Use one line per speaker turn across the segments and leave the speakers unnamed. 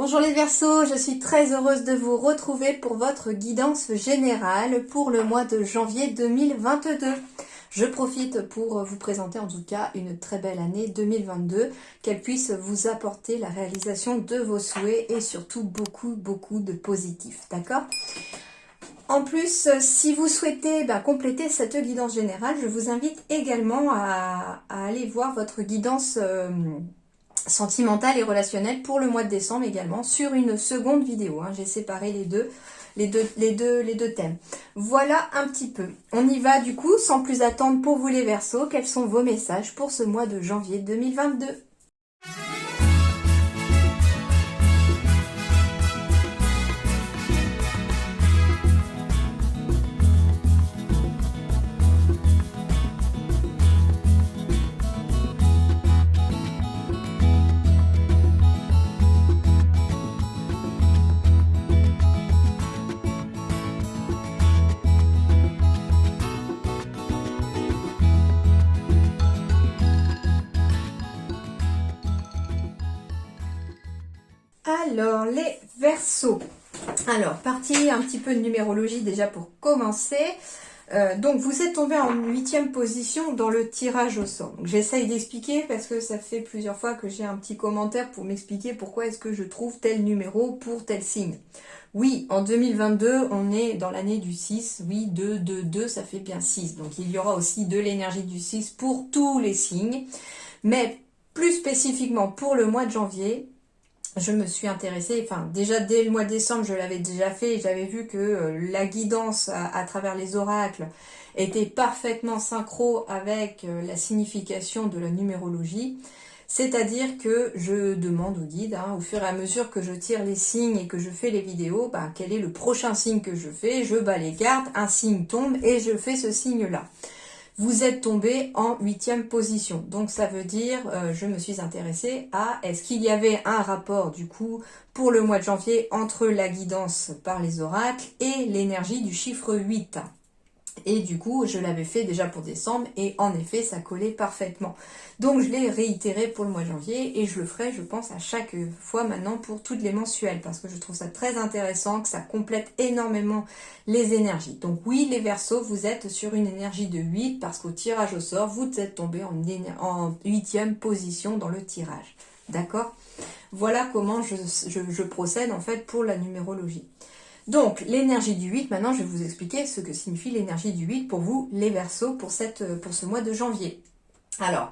Bonjour les Verseaux, je suis très heureuse de vous retrouver pour votre guidance générale pour le mois de janvier 2022. Je profite pour vous présenter en tout cas une très belle année 2022, qu'elle puisse vous apporter la réalisation de vos souhaits et surtout beaucoup de positif, d'accord ? En plus, si vous souhaitez compléter cette guidance générale, je vous invite également à aller voir votre guidance sentimentale et relationnelle pour le mois de décembre également sur une seconde vidéo. J'ai séparé les deux thèmes. Voilà un petit peu. On y va du coup, sans plus attendre pour vous les Verseaux. Quels sont vos messages pour ce mois de janvier 2022 ? Alors, les Verseaux. Alors, partie un petit peu de numérologie déjà pour commencer. Donc, vous êtes tombé en 8e position dans le tirage au sort. J'essaye d'expliquer parce que ça fait plusieurs fois que j'ai un petit commentaire pour m'expliquer pourquoi est-ce que je trouve tel numéro pour tel signe. Oui, en 2022, on est dans l'année du 6. Oui, 2, 2, 2, ça fait bien 6. Donc, il y aura aussi de l'énergie du 6 pour tous les signes. Mais plus spécifiquement pour le mois de janvier, je me suis intéressée, déjà dès le mois de décembre, je l'avais déjà fait et j'avais vu que la guidance à travers les oracles était parfaitement synchro avec la signification de la numérologie. C'est-à-dire que je demande au guide, au fur et à mesure que je tire les signes et que je fais les vidéos, quel est le prochain signe que je fais, je bats les cartes, un signe tombe et je fais ce signe-là. Vous êtes tombé en 8e position. Donc ça veut dire, je me suis intéressée à est-ce qu'il y avait un rapport du coup pour le mois de janvier entre la guidance par les oracles et l'énergie du chiffre 8. Et du coup, je l'avais fait déjà pour décembre et en effet, ça collait parfaitement. Donc, je l'ai réitéré pour le mois de janvier et je le ferai, je pense, à chaque fois maintenant pour toutes les mensuelles parce que je trouve ça très intéressant, que ça complète énormément les énergies. Donc oui, les Verseaux, vous êtes sur une énergie de 8 parce qu'au tirage au sort, vous êtes tombé en 8e position dans le tirage. D'accord ? Voilà comment je procède en fait pour la numérologie. Donc, l'énergie du 8, maintenant je vais vous expliquer ce que signifie l'énergie du 8 pour vous, les Verseaux, pour ce mois de janvier. Alors,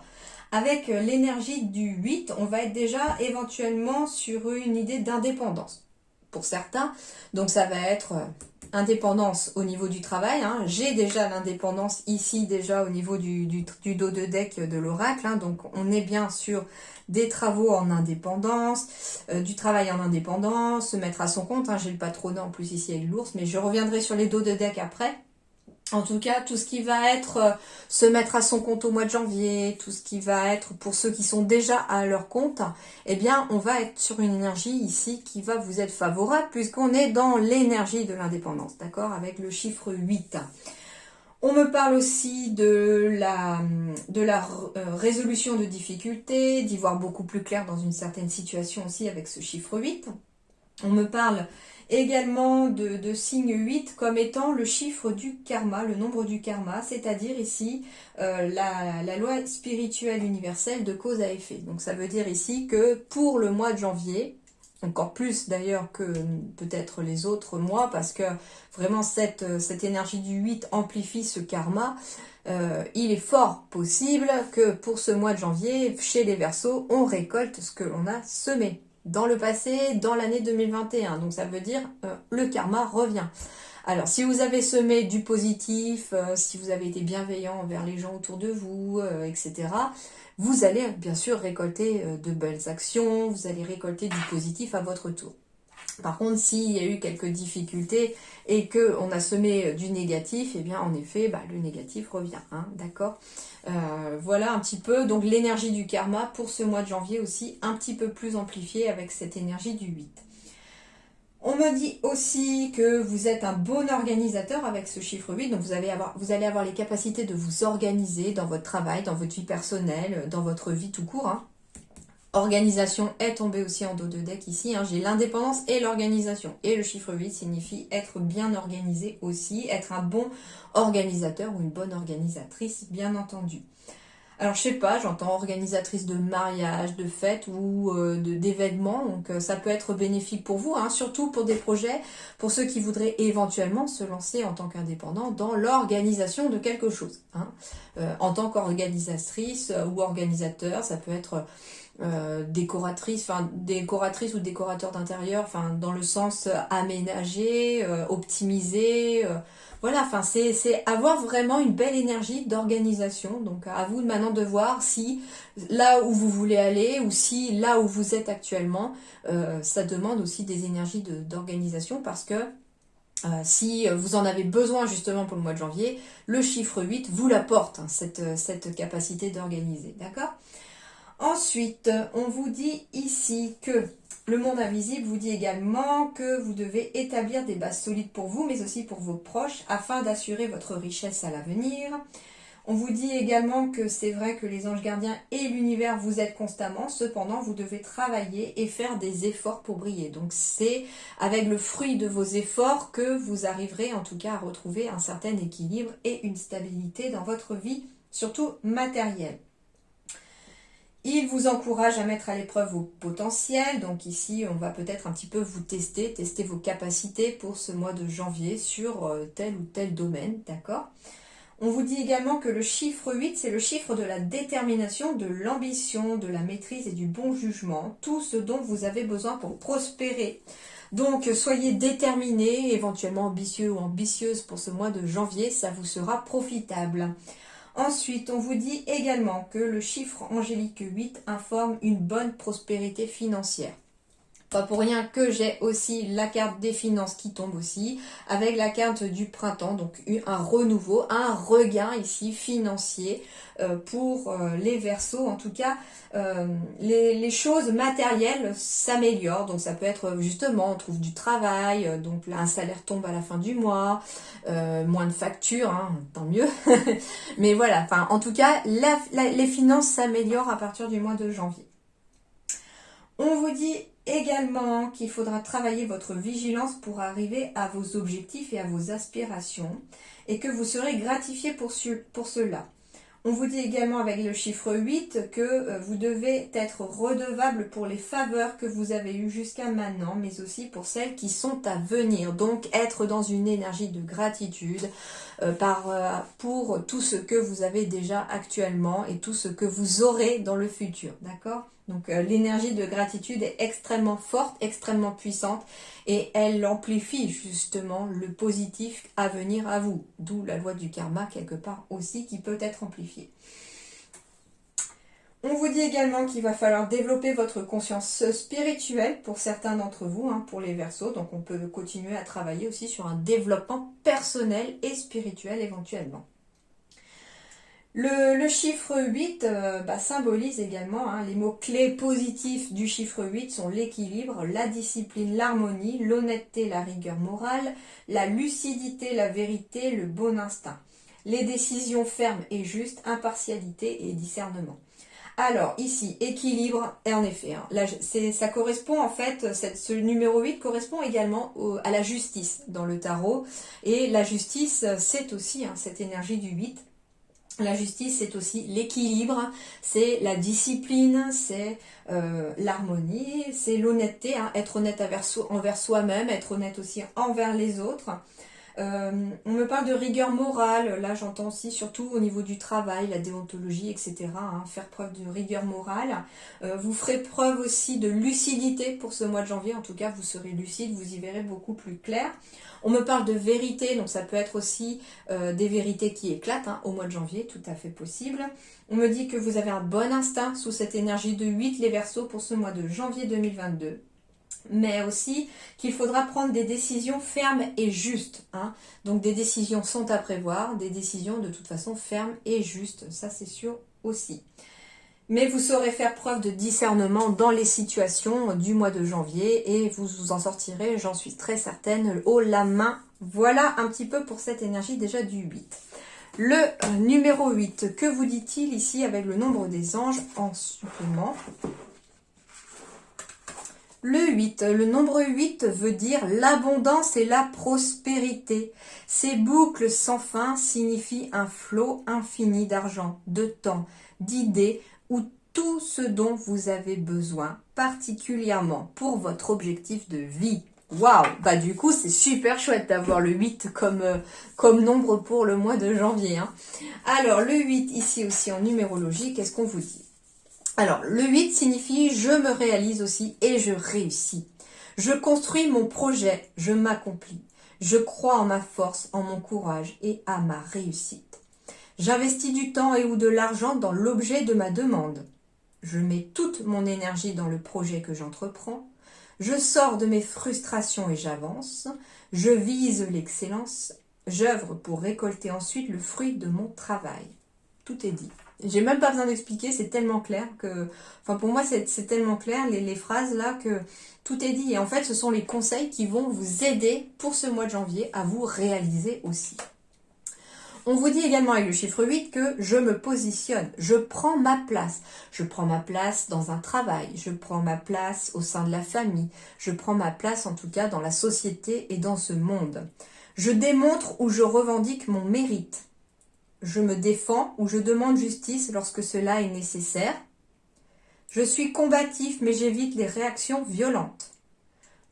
avec l'énergie du 8, on va être déjà éventuellement sur une idée d'indépendance. Pour certains, donc ça va être indépendance au niveau du travail. J'ai déjà l'indépendance ici, déjà au niveau du dos de deck de l'oracle. Donc, on est bien sur des travaux en indépendance, du travail en indépendance, se mettre à son compte. J'ai le patronat en plus ici avec l'ours, mais je reviendrai sur les dos de deck après. En tout cas, tout ce qui va être se mettre à son compte au mois de janvier, tout ce qui va être pour ceux qui sont déjà à leur compte, eh bien, on va être sur une énergie ici qui va vous être favorable puisqu'on est dans l'énergie de l'indépendance, d'accord, avec le chiffre 8. On me parle aussi de la résolution de difficultés, d'y voir beaucoup plus clair dans une certaine situation aussi avec ce chiffre 8. On me parle également de signe 8 comme étant le chiffre du karma, le nombre du karma, c'est-à-dire ici la loi spirituelle universelle de cause à effet. Donc ça veut dire ici que pour le mois de janvier, encore plus d'ailleurs que peut-être les autres mois, parce que vraiment cette énergie du 8 amplifie ce karma, il est fort possible que pour ce mois de janvier, chez les Verseaux, on récolte ce que l'on a semé dans le passé, dans l'année 2021. Donc ça veut dire le karma revient. Alors si vous avez semé du positif, si vous avez été bienveillant envers les gens autour de vous, etc., vous allez bien sûr récolter de belles actions, vous allez récolter du positif à votre tour. Par contre, s'il y a eu quelques difficultés et qu'on a semé du négatif, eh bien en effet, le négatif revient, d'accord ? Voilà un petit peu, donc l'énergie du karma pour ce mois de janvier aussi, un petit peu plus amplifiée avec cette énergie du 8. On me dit aussi que vous êtes un bon organisateur avec ce chiffre 8, donc vous allez avoir les capacités de vous organiser dans votre travail, dans votre vie personnelle, dans votre vie tout court, Organisation est tombé aussi en dos de deck ici. Hein. J'ai l'indépendance et l'organisation. Et le chiffre 8 signifie être bien organisé aussi, être un bon organisateur ou une bonne organisatrice, bien entendu. Alors je sais pas, j'entends organisatrice de mariage, de fête ou d'événements, donc ça peut être bénéfique pour vous, hein, surtout pour des projets, pour ceux qui voudraient éventuellement se lancer en tant qu'indépendant dans l'organisation de quelque chose. Hein. En tant qu'organisatrice ou organisateur, ça peut être décoratrice ou décorateur d'intérieur, dans le sens aménager, optimiser. Voilà, c'est avoir vraiment une belle énergie d'organisation. Donc à vous maintenant de voir si là où vous voulez aller ou si là où vous êtes actuellement, ça demande aussi des énergies d'organisation parce que si vous en avez besoin justement pour le mois de janvier, le chiffre 8 vous l'apporte, hein, cette capacité d'organiser. D'accord ? Ensuite, on vous dit ici que le monde invisible vous dit également que vous devez établir des bases solides pour vous, mais aussi pour vos proches, afin d'assurer votre richesse à l'avenir. On vous dit également que c'est vrai que les anges gardiens et l'univers vous aident constamment, cependant vous devez travailler et faire des efforts pour briller. Donc c'est avec le fruit de vos efforts que vous arriverez en tout cas à retrouver un certain équilibre et une stabilité dans votre vie, surtout matérielle. Il vous encourage à mettre à l'épreuve vos potentiels. Donc ici, on va peut-être un petit peu vous tester vos capacités pour ce mois de janvier sur tel ou tel domaine, d'accord ? On vous dit également que le chiffre 8, c'est le chiffre de la détermination, de l'ambition, de la maîtrise et du bon jugement. Tout ce dont vous avez besoin pour prospérer. Donc soyez déterminés, éventuellement ambitieux ou ambitieuse pour ce mois de janvier, ça vous sera profitable. Ensuite, on vous dit également que le chiffre angélique 8 informe une bonne prospérité financière. Pas pour rien que j'ai aussi la carte des finances qui tombe aussi, avec la carte du printemps, donc un renouveau, un regain ici financier pour les Verseaux. En tout cas, les choses matérielles s'améliorent, donc ça peut être justement, on trouve du travail, donc là un salaire tombe à la fin du mois, moins de factures, hein, tant mieux. Mais voilà, en tout cas, les finances s'améliorent à partir du mois de janvier. On vous dit également qu'il faudra travailler votre vigilance pour arriver à vos objectifs et à vos aspirations et que vous serez gratifié pour cela. On vous dit également avec le chiffre 8 que vous devez être redevable pour les faveurs que vous avez eues jusqu'à maintenant, mais aussi pour celles qui sont à venir. Donc être dans une énergie de gratitude pour tout ce que vous avez déjà actuellement et tout ce que vous aurez dans le futur. D'accord ? Donc l'énergie de gratitude est extrêmement forte, extrêmement puissante et elle amplifie justement le positif à venir à vous. D'où la loi du karma quelque part aussi qui peut être amplifiée. On vous dit également qu'il va falloir développer votre conscience spirituelle pour certains d'entre vous, hein, pour les Verseaux. Donc on peut continuer à travailler aussi sur un développement personnel et spirituel éventuellement. Le chiffre 8 symbolise également, hein, les mots-clés positifs du chiffre 8 sont l'équilibre, la discipline, l'harmonie, l'honnêteté, la rigueur morale, la lucidité, la vérité, le bon instinct. Les décisions fermes et justes, impartialité et discernement. Alors ici, équilibre, et en effet, hein, ça correspond en fait, ce numéro 8 correspond également à la justice dans le tarot. Et la justice, c'est aussi cette énergie du 8. La justice, c'est aussi l'équilibre, c'est la discipline, c'est l'harmonie, c'est l'honnêteté, hein, être honnête envers soi-même, être honnête aussi envers les autres. On me parle de rigueur morale, là j'entends aussi surtout au niveau du travail, la déontologie, etc. Hein, faire preuve de rigueur morale. Vous ferez preuve aussi de lucidité pour ce mois de janvier, en tout cas vous serez lucide, vous y verrez beaucoup plus clair. On me parle de vérité, donc ça peut être aussi des vérités qui éclatent au mois de janvier, tout à fait possible. On me dit que vous avez un bon instinct sous cette énergie de 8 les Verseaux pour ce mois de janvier 2022. Mais aussi qu'il faudra prendre des décisions fermes et justes. Hein. Donc des décisions sont à prévoir, des décisions de toute façon fermes et justes, ça c'est sûr aussi. Mais vous saurez faire preuve de discernement dans les situations du mois de janvier et vous en sortirez, j'en suis très certaine, haut la main. Voilà un petit peu pour cette énergie déjà du 8. Le numéro 8, que vous dit-il ici avec le nombre des anges en supplément ? Le 8, le nombre 8 veut dire l'abondance et la prospérité. Ces boucles sans fin signifient un flot infini d'argent, de temps, d'idées ou tout ce dont vous avez besoin, particulièrement pour votre objectif de vie. Waouh! Bah du coup, c'est super chouette d'avoir le 8 comme nombre pour le mois de janvier. Hein. Alors, le 8, ici aussi en numérologie, qu'est-ce qu'on vous dit? Alors, le 8 signifie « je me réalise aussi et je réussis ». Je construis mon projet, je m'accomplis. Je crois en ma force, en mon courage et à ma réussite. J'investis du temps et ou de l'argent dans l'objet de ma demande. Je mets toute mon énergie dans le projet que j'entreprends. Je sors de mes frustrations et j'avance. Je vise l'excellence. J'œuvre pour récolter ensuite le fruit de mon travail. Tout est dit. J'ai même pas besoin d'expliquer, c'est tellement clair que... Enfin, pour moi, c'est tellement clair, les phrases là, que tout est dit. Et en fait, ce sont les conseils qui vont vous aider pour ce mois de janvier à vous réaliser aussi. On vous dit également avec le chiffre 8 que je me positionne, je prends ma place. Je prends ma place dans un travail, je prends ma place au sein de la famille, je prends ma place en tout cas dans la société et dans ce monde. Je démontre ou je revendique mon mérite. Je me défends ou je demande justice lorsque cela est nécessaire. Je suis combatif mais j'évite les réactions violentes.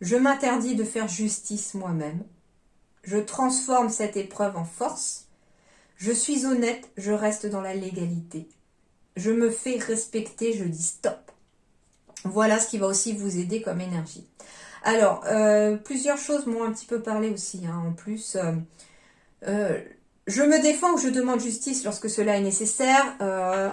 Je m'interdis de faire justice moi-même. Je transforme cette épreuve en force. Je suis honnête, je reste dans la légalité. Je me fais respecter, je dis stop. Voilà ce qui va aussi vous aider comme énergie. Alors, plusieurs choses m'ont un petit peu parlé aussi, hein, en plus. Je me défends ou je demande justice lorsque cela est nécessaire.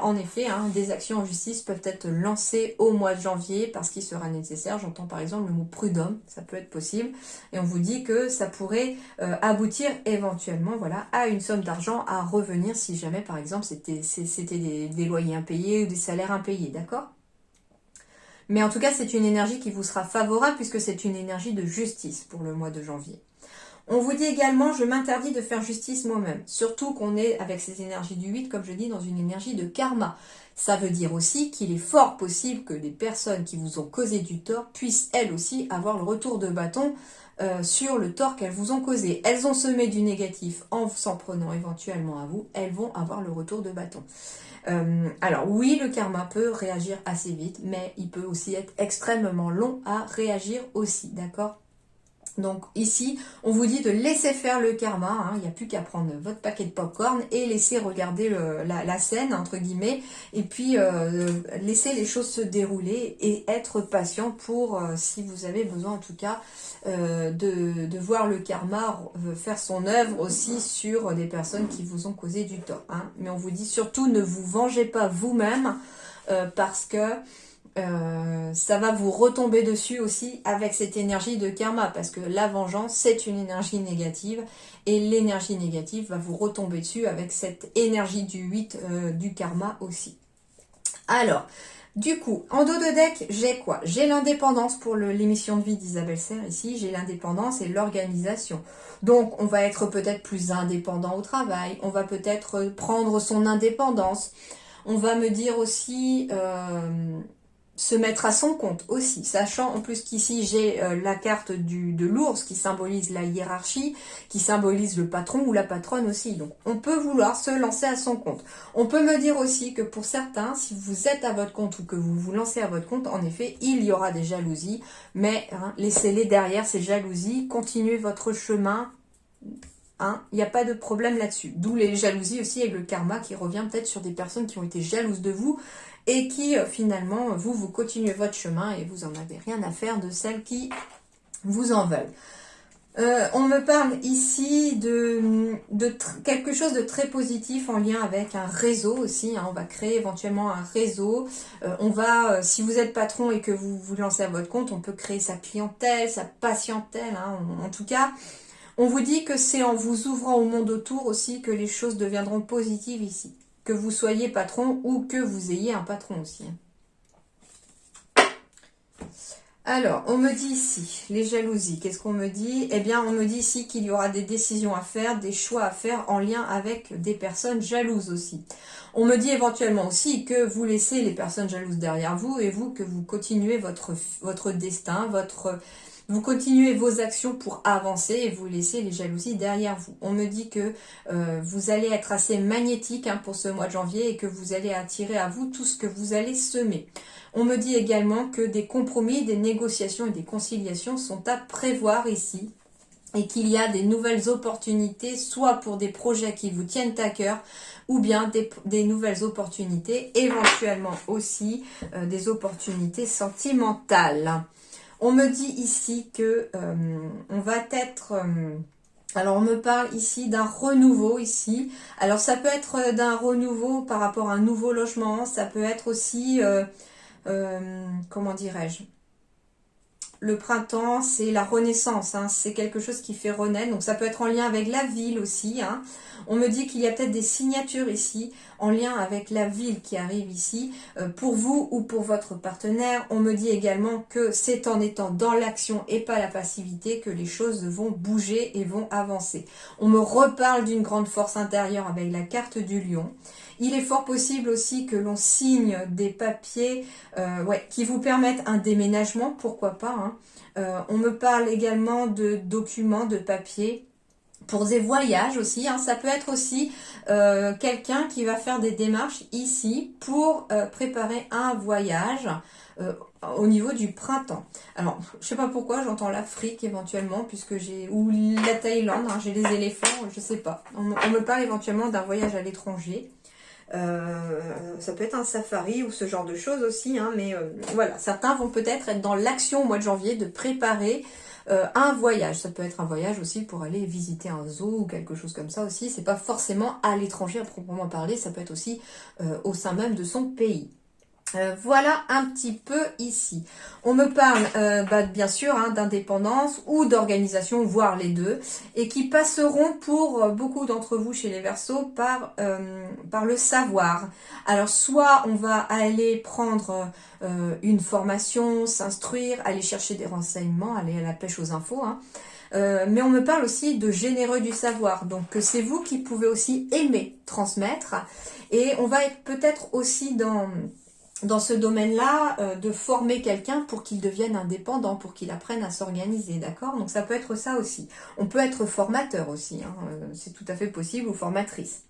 En effet, hein, des actions en justice peuvent être lancées au mois de janvier parce qu'il sera nécessaire. J'entends par exemple le mot prud'homme, ça peut être possible. Et on vous dit que ça pourrait aboutir éventuellement voilà, à une somme d'argent à revenir si jamais par exemple c'était des loyers impayés ou des salaires impayés, d'accord ? Mais en tout cas, c'est une énergie qui vous sera favorable puisque c'est une énergie de justice pour le mois de janvier. On vous dit également, je m'interdis de faire justice moi-même. Surtout qu'on est, avec ces énergies du 8, comme je dis, dans une énergie de karma. Ça veut dire aussi qu'il est fort possible que les personnes qui vous ont causé du tort puissent, elles aussi, avoir le retour de bâton sur le tort qu'elles vous ont causé. Elles ont semé du négatif en s'en prenant éventuellement à vous. Elles vont avoir le retour de bâton. Alors oui, le karma peut réagir assez vite, mais il peut aussi être extrêmement long à réagir aussi, d'accord ? Donc ici, on vous dit de laisser faire le karma, hein, il n'y a plus qu'à prendre votre paquet de popcorn et laisser regarder la scène, entre guillemets, et puis laisser les choses se dérouler et être patient pour, si vous avez besoin en tout cas, de voir le karma faire son œuvre aussi sur des personnes qui vous ont causé du tort. Hein. Mais on vous dit surtout ne vous vengez pas vous-même parce que ça va vous retomber dessus aussi avec cette énergie de karma parce que la vengeance c'est une énergie négative et l'énergie négative va vous retomber dessus avec cette énergie du 8 du karma aussi. Alors, du coup, en dos de deck, j'ai quoi? J'ai l'indépendance pour l'émission de vie d'Isabelle Serre ici, j'ai l'indépendance et l'organisation. Donc, on va être peut-être plus indépendant au travail, on va peut-être prendre son indépendance, on va me dire aussi... se mettre à son compte aussi, sachant en plus qu'ici j'ai la carte de l'ours qui symbolise la hiérarchie, qui symbolise le patron ou la patronne aussi. Donc on peut vouloir se lancer à son compte. On peut me dire aussi que pour certains, si vous êtes à votre compte ou que vous vous lancez à votre compte, en effet, il y aura des jalousies, mais hein, laissez-les derrière ces jalousies, continuez votre chemin. Hein, il n'y a pas de problème là-dessus. D'où les jalousies aussi avec le karma qui revient peut-être sur des personnes qui ont été jalouses de vous et qui finalement, vous continuez votre chemin et vous n'en avez rien à faire de celles qui vous en veulent. On me parle ici de quelque chose de très positif en lien avec un réseau aussi. Hein, on va créer éventuellement un réseau. On va, si vous êtes patron et que vous vous lancez à votre compte, on peut créer sa clientèle, sa patientèle. Hein, en tout cas... On vous dit que c'est en vous ouvrant au monde autour aussi que les choses deviendront positives ici. Que vous soyez patron ou que vous ayez un patron aussi. Alors, on me dit ici, les jalousies, qu'est-ce qu'on me dit? Eh bien, on me dit ici qu'il y aura des décisions à faire, des choix à faire en lien avec des personnes jalouses aussi. On me dit éventuellement aussi que vous laissez les personnes jalouses derrière vous et vous, que vous continuez votre destin, vous continuez vos actions pour avancer et vous laissez les jalousies derrière vous. On me dit que vous allez être assez magnétique pour ce mois de janvier et que vous allez attirer à vous tout ce que vous allez semer. On me dit également que des compromis, des négociations et des conciliations sont à prévoir ici et qu'il y a des nouvelles opportunités, soit pour des projets qui vous tiennent à cœur, ou bien des nouvelles opportunités, éventuellement aussi des opportunités sentimentales. On me dit ici que on va être... alors on me parle ici d'un renouveau ici. Alors ça peut être d'un renouveau par rapport à un nouveau logement, ça peut être aussi... comment dirais-je, le printemps, c'est la renaissance, c'est quelque chose qui fait renaître, donc ça peut être en lien avec la ville aussi. On me dit qu'il y a peut-être des signatures ici, en lien avec la ville qui arrive ici, pour vous ou pour votre partenaire. On me dit également que c'est en étant dans l'action et pas la passivité que les choses vont bouger et vont avancer. On me reparle d'une grande force intérieure avec la carte du lion. Il est fort possible aussi que l'on signe des papiers qui vous permettent un déménagement, pourquoi pas. On me parle également de documents, de papiers pour des voyages aussi. Ça peut être aussi quelqu'un qui va faire des démarches ici pour préparer un voyage au niveau du printemps. Alors, je sais pas pourquoi, j'entends l'Afrique éventuellement, puisque ou la Thaïlande, j'ai les éléphants, je sais pas. On me parle éventuellement d'un voyage à l'étranger. Ça peut être un safari ou ce genre de choses aussi, mais voilà, certains vont peut-être être dans l'action au mois de janvier de préparer un voyage. Ça peut être un voyage aussi pour aller visiter un zoo ou quelque chose comme ça aussi. C'est pas forcément à l'étranger à proprement parler, ça peut être aussi au sein même de son pays. Voilà un petit peu ici. On me parle bien sûr d'indépendance ou d'organisation, voire les deux, et qui passeront pour beaucoup d'entre vous chez les Verseaux par le savoir. Alors soit on va aller prendre une formation, s'instruire, aller chercher des renseignements, aller à la pêche aux infos, mais on me parle aussi de généreux du savoir, donc c'est vous qui pouvez aussi aimer transmettre, et on va être peut-être aussi dans ce domaine-là, de former quelqu'un pour qu'il devienne indépendant, pour qu'il apprenne à s'organiser, d'accord? Donc ça peut être ça aussi. On peut être formateur aussi, c'est tout à fait possible, ou formatrice.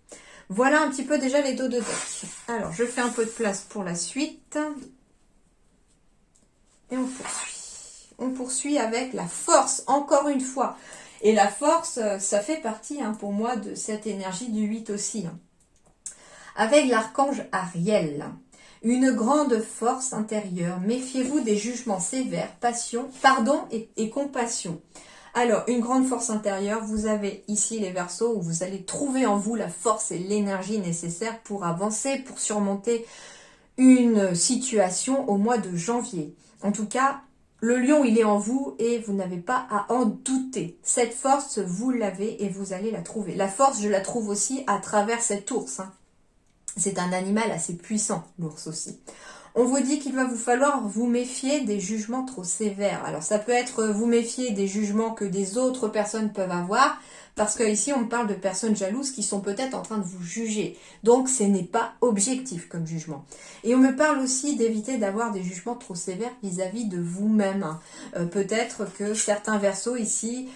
Voilà un petit peu déjà les dos de deck. Alors, je fais un peu de place pour la suite. Et on poursuit. On poursuit avec la force, encore une fois. Et la force, ça fait partie pour moi de cette énergie du 8 aussi. Avec l'archange Ariel. Une grande force intérieure. Méfiez-vous des jugements sévères, pardon et compassion. Alors, une grande force intérieure, vous avez ici les Verseaux où vous allez trouver en vous la force et l'énergie nécessaires pour avancer, pour surmonter une situation au mois de janvier. En tout cas, le lion, il est en vous et vous n'avez pas à en douter. Cette force, vous l'avez et vous allez la trouver. La force, je la trouve aussi à travers cet ours. C'est un animal assez puissant, l'ours aussi. On vous dit qu'il va vous falloir vous méfier des jugements trop sévères. Alors ça peut être vous méfier des jugements que des autres personnes peuvent avoir, parce que ici on parle de personnes jalouses qui sont peut-être en train de vous juger. Donc ce n'est pas objectif comme jugement. Et on me parle aussi d'éviter d'avoir des jugements trop sévères vis-à-vis de vous-même. Peut-être que certains Verseaux ici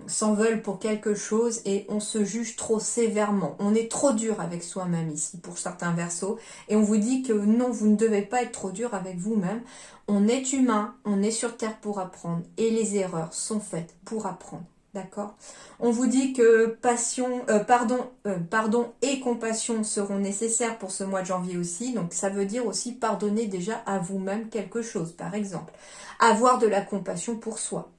s'en veulent pour quelque chose et on se juge trop sévèrement. On est trop dur avec soi-même ici pour certains Verseaux. Et on vous dit que non, vous ne devez pas être trop dur avec vous-même. On est humain, on est sur Terre pour apprendre et les erreurs sont faites pour apprendre. D'accord? On vous dit que pardon et compassion seront nécessaires pour ce mois de janvier aussi. Donc ça veut dire aussi pardonner déjà à vous-même quelque chose, par exemple. Avoir de la compassion pour soi.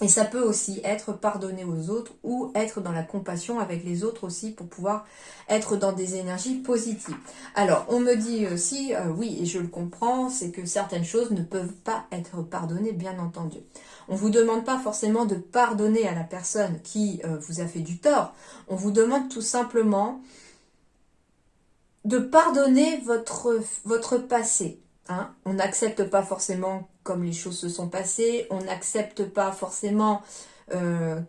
Et ça peut aussi être pardonner aux autres ou être dans la compassion avec les autres aussi pour pouvoir être dans des énergies positives. Alors, on me dit aussi, oui, et je le comprends, c'est que certaines choses ne peuvent pas être pardonnées, bien entendu. On ne vous demande pas forcément de pardonner à la personne qui vous a fait du tort. On vous demande tout simplement de pardonner votre passé. Hein. On n'accepte pas forcément comme les choses se sont passées, on n'accepte pas forcément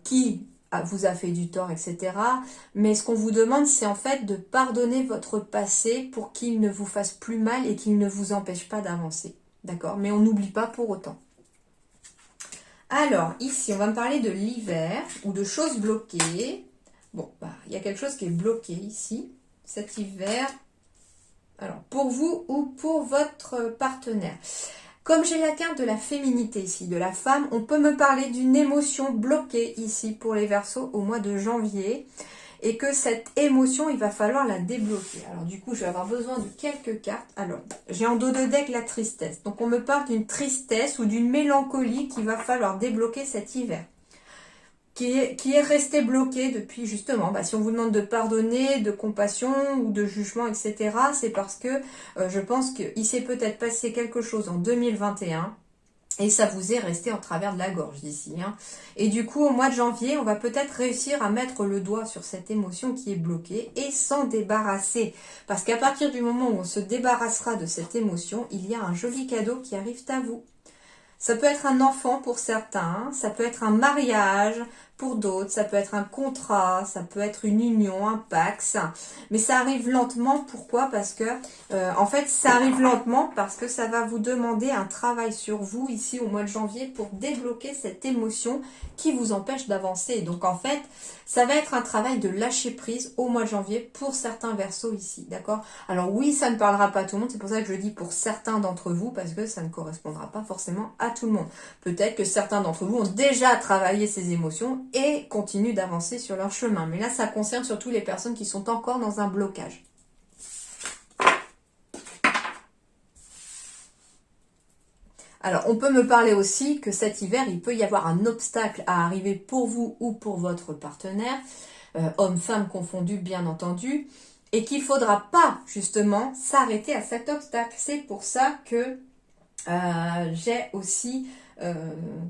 qui vous a fait du tort, etc. Mais ce qu'on vous demande, c'est en fait de pardonner votre passé pour qu'il ne vous fasse plus mal et qu'il ne vous empêche pas d'avancer. D'accord? Mais on n'oublie pas pour autant. Alors, ici, on va me parler de l'hiver ou de choses bloquées. Bon, bah, il y a quelque chose qui est bloqué ici, cet hiver. Alors, pour vous ou pour votre partenaire. Comme j'ai la carte de la féminité ici, de la femme, on peut me parler d'une émotion bloquée ici pour les Verseaux au mois de janvier. Et que cette émotion, il va falloir la débloquer. Alors du coup, je vais avoir besoin de quelques cartes. Alors, j'ai en dos de deck la tristesse. Donc on me parle d'une tristesse ou d'une mélancolie qu'il va falloir débloquer cet hiver. Qui est resté bloqué depuis justement, si on vous demande de pardonner, de compassion ou de jugement, etc., c'est parce que je pense qu'il s'est peut-être passé quelque chose en 2021 et ça vous est resté en travers de la gorge d'ici. Hein. Et du coup, au mois de janvier, on va peut-être réussir à mettre le doigt sur cette émotion qui est bloquée et s'en débarrasser. Parce qu'à partir du moment où on se débarrassera de cette émotion, il y a un joli cadeau qui arrive à vous. Ça peut être un enfant pour certains, ça peut être un mariage pour d'autres, ça peut être un contrat, ça peut être une union, un pax, mais ça arrive lentement. Pourquoi? Parce que, en fait, ça arrive lentement parce que ça va vous demander un travail sur vous ici au mois de janvier pour débloquer cette émotion qui vous empêche d'avancer. Donc, en fait, ça va être un travail de lâcher prise au mois de janvier pour certains Verseaux ici, d'accord? Alors oui, ça ne parlera pas à tout le monde, c'est pour ça que je dis pour certains d'entre vous, parce que ça ne correspondra pas forcément à tout le monde. Peut-être que certains d'entre vous ont déjà travaillé ces émotions et continuent d'avancer sur leur chemin. Mais là, ça concerne surtout les personnes qui sont encore dans un blocage. Alors, on peut me parler aussi que cet hiver, il peut y avoir un obstacle à arriver pour vous ou pour votre partenaire, homme-femme confondu, bien entendu, et qu'il ne faudra pas, justement, s'arrêter à cet obstacle. C'est pour ça que j'ai aussi,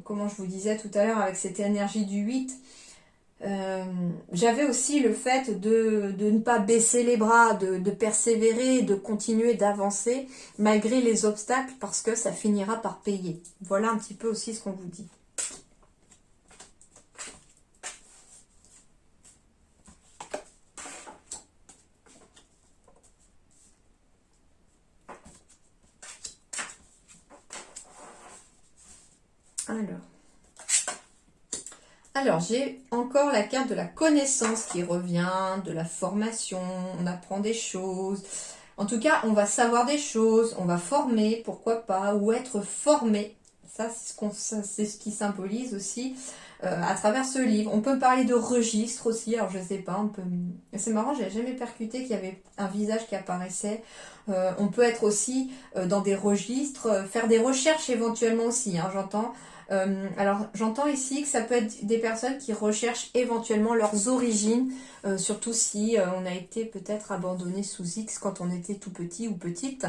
comment je vous disais tout à l'heure, avec cette énergie du 8, j'avais aussi le fait de ne pas baisser les bras, de persévérer, de continuer d'avancer malgré les obstacles parce que ça finira par payer. Voilà un petit peu aussi ce qu'on vous dit. Alors, j'ai encore la carte de la connaissance qui revient, de la formation, on apprend des choses. En tout cas, on va savoir des choses, on va former, pourquoi pas, ou être formé. Ça, c'est ce qui symbolise aussi à travers ce livre. On peut parler de registre aussi, alors je sais pas, on peut... C'est marrant, j'ai jamais percuté qu'il y avait un visage qui apparaissait. On peut être aussi dans des registres, faire des recherches éventuellement aussi, hein, j'entends. Alors j'entends ici que ça peut être des personnes qui recherchent éventuellement leurs origines, surtout si on a été peut-être abandonné sous X quand on était tout petit ou petite.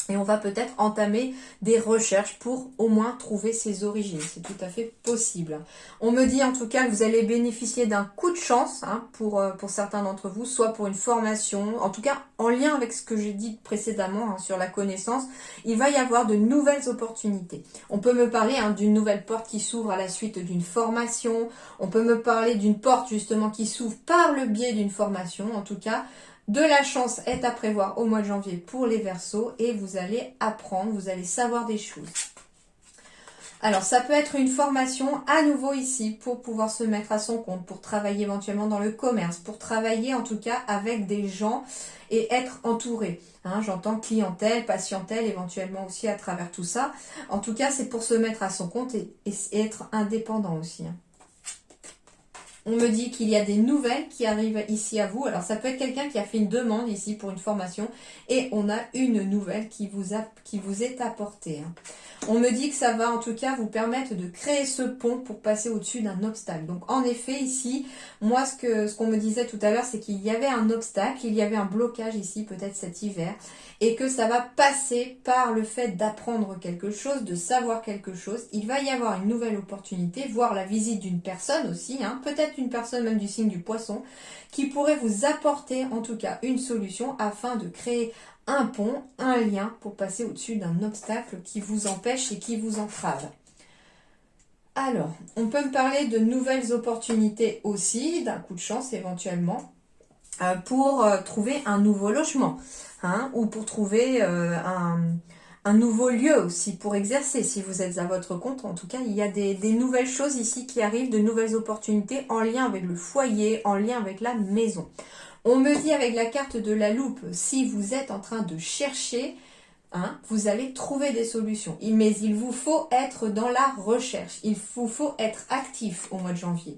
Et on va peut-être entamer des recherches pour au moins trouver ses origines. C'est tout à fait possible. On me dit en tout cas que vous allez bénéficier d'un coup de chance pour certains d'entre vous, soit pour une formation, en tout cas en lien avec ce que j'ai dit précédemment sur la connaissance. Il va y avoir de nouvelles opportunités. On peut me parler d'une nouvelle porte qui s'ouvre à la suite d'une formation. On peut me parler d'une porte justement qui s'ouvre par le biais d'une formation. En tout cas, de la chance est à prévoir au mois de janvier pour les Verseaux et vous allez apprendre, vous allez savoir des choses. Alors, ça peut être une formation à nouveau ici pour pouvoir se mettre à son compte, pour travailler éventuellement dans le commerce, pour travailler en tout cas avec des gens et être entouré. J'entends clientèle, patientèle éventuellement aussi à travers tout ça. En tout cas, c'est pour se mettre à son compte et être indépendant aussi. On me dit qu'il y a des nouvelles qui arrivent ici à vous. Alors, ça peut être quelqu'un qui a fait une demande ici pour une formation et on a une nouvelle qui vous est apportée. On me dit que ça va en tout cas vous permettre de créer ce pont pour passer au-dessus d'un obstacle. Donc, en effet, ici, moi, ce qu'on me disait tout à l'heure, c'est qu'il y avait un obstacle, il y avait un blocage ici, peut-être cet hiver, et que ça va passer par le fait d'apprendre quelque chose, de savoir quelque chose. Il va y avoir une nouvelle opportunité, voire la visite d'une personne aussi, peut-être une personne même du signe du poisson, qui pourrait vous apporter en tout cas une solution afin de créer un pont, un lien pour passer au-dessus d'un obstacle qui vous empêche et qui vous entrave. Alors, on peut me parler de nouvelles opportunités aussi, d'un coup de chance éventuellement, pour trouver un nouveau logement, hein, ou pour trouver un nouveau lieu aussi pour exercer. Si vous êtes à votre compte, en tout cas, il y a des nouvelles choses ici qui arrivent, de nouvelles opportunités en lien avec le foyer, en lien avec la maison. On me dit avec la carte de la loupe, si vous êtes en train de chercher, hein, vous allez trouver des solutions. Mais il vous faut être dans la recherche. Il vous faut être actif au mois de janvier.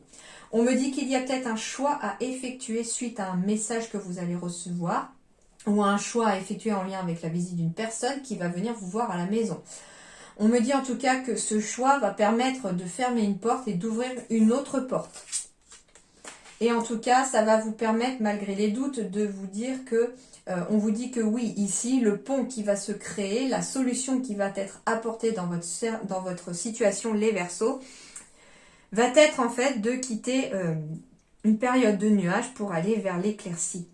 On me dit qu'il y a peut-être un choix à effectuer suite à un message que vous allez recevoir ou un choix à effectuer en lien avec la visite d'une personne qui va venir vous voir à la maison. On me dit en tout cas que ce choix va permettre de fermer une porte et d'ouvrir une autre porte. Et en tout cas, ça va vous permettre, malgré les doutes, de vous dire que, on vous dit que oui, ici, le pont qui va se créer, la solution qui va être apportée dans votre situation, les Verseaux, va être en fait de quitter une période de nuages pour aller vers l'éclaircie.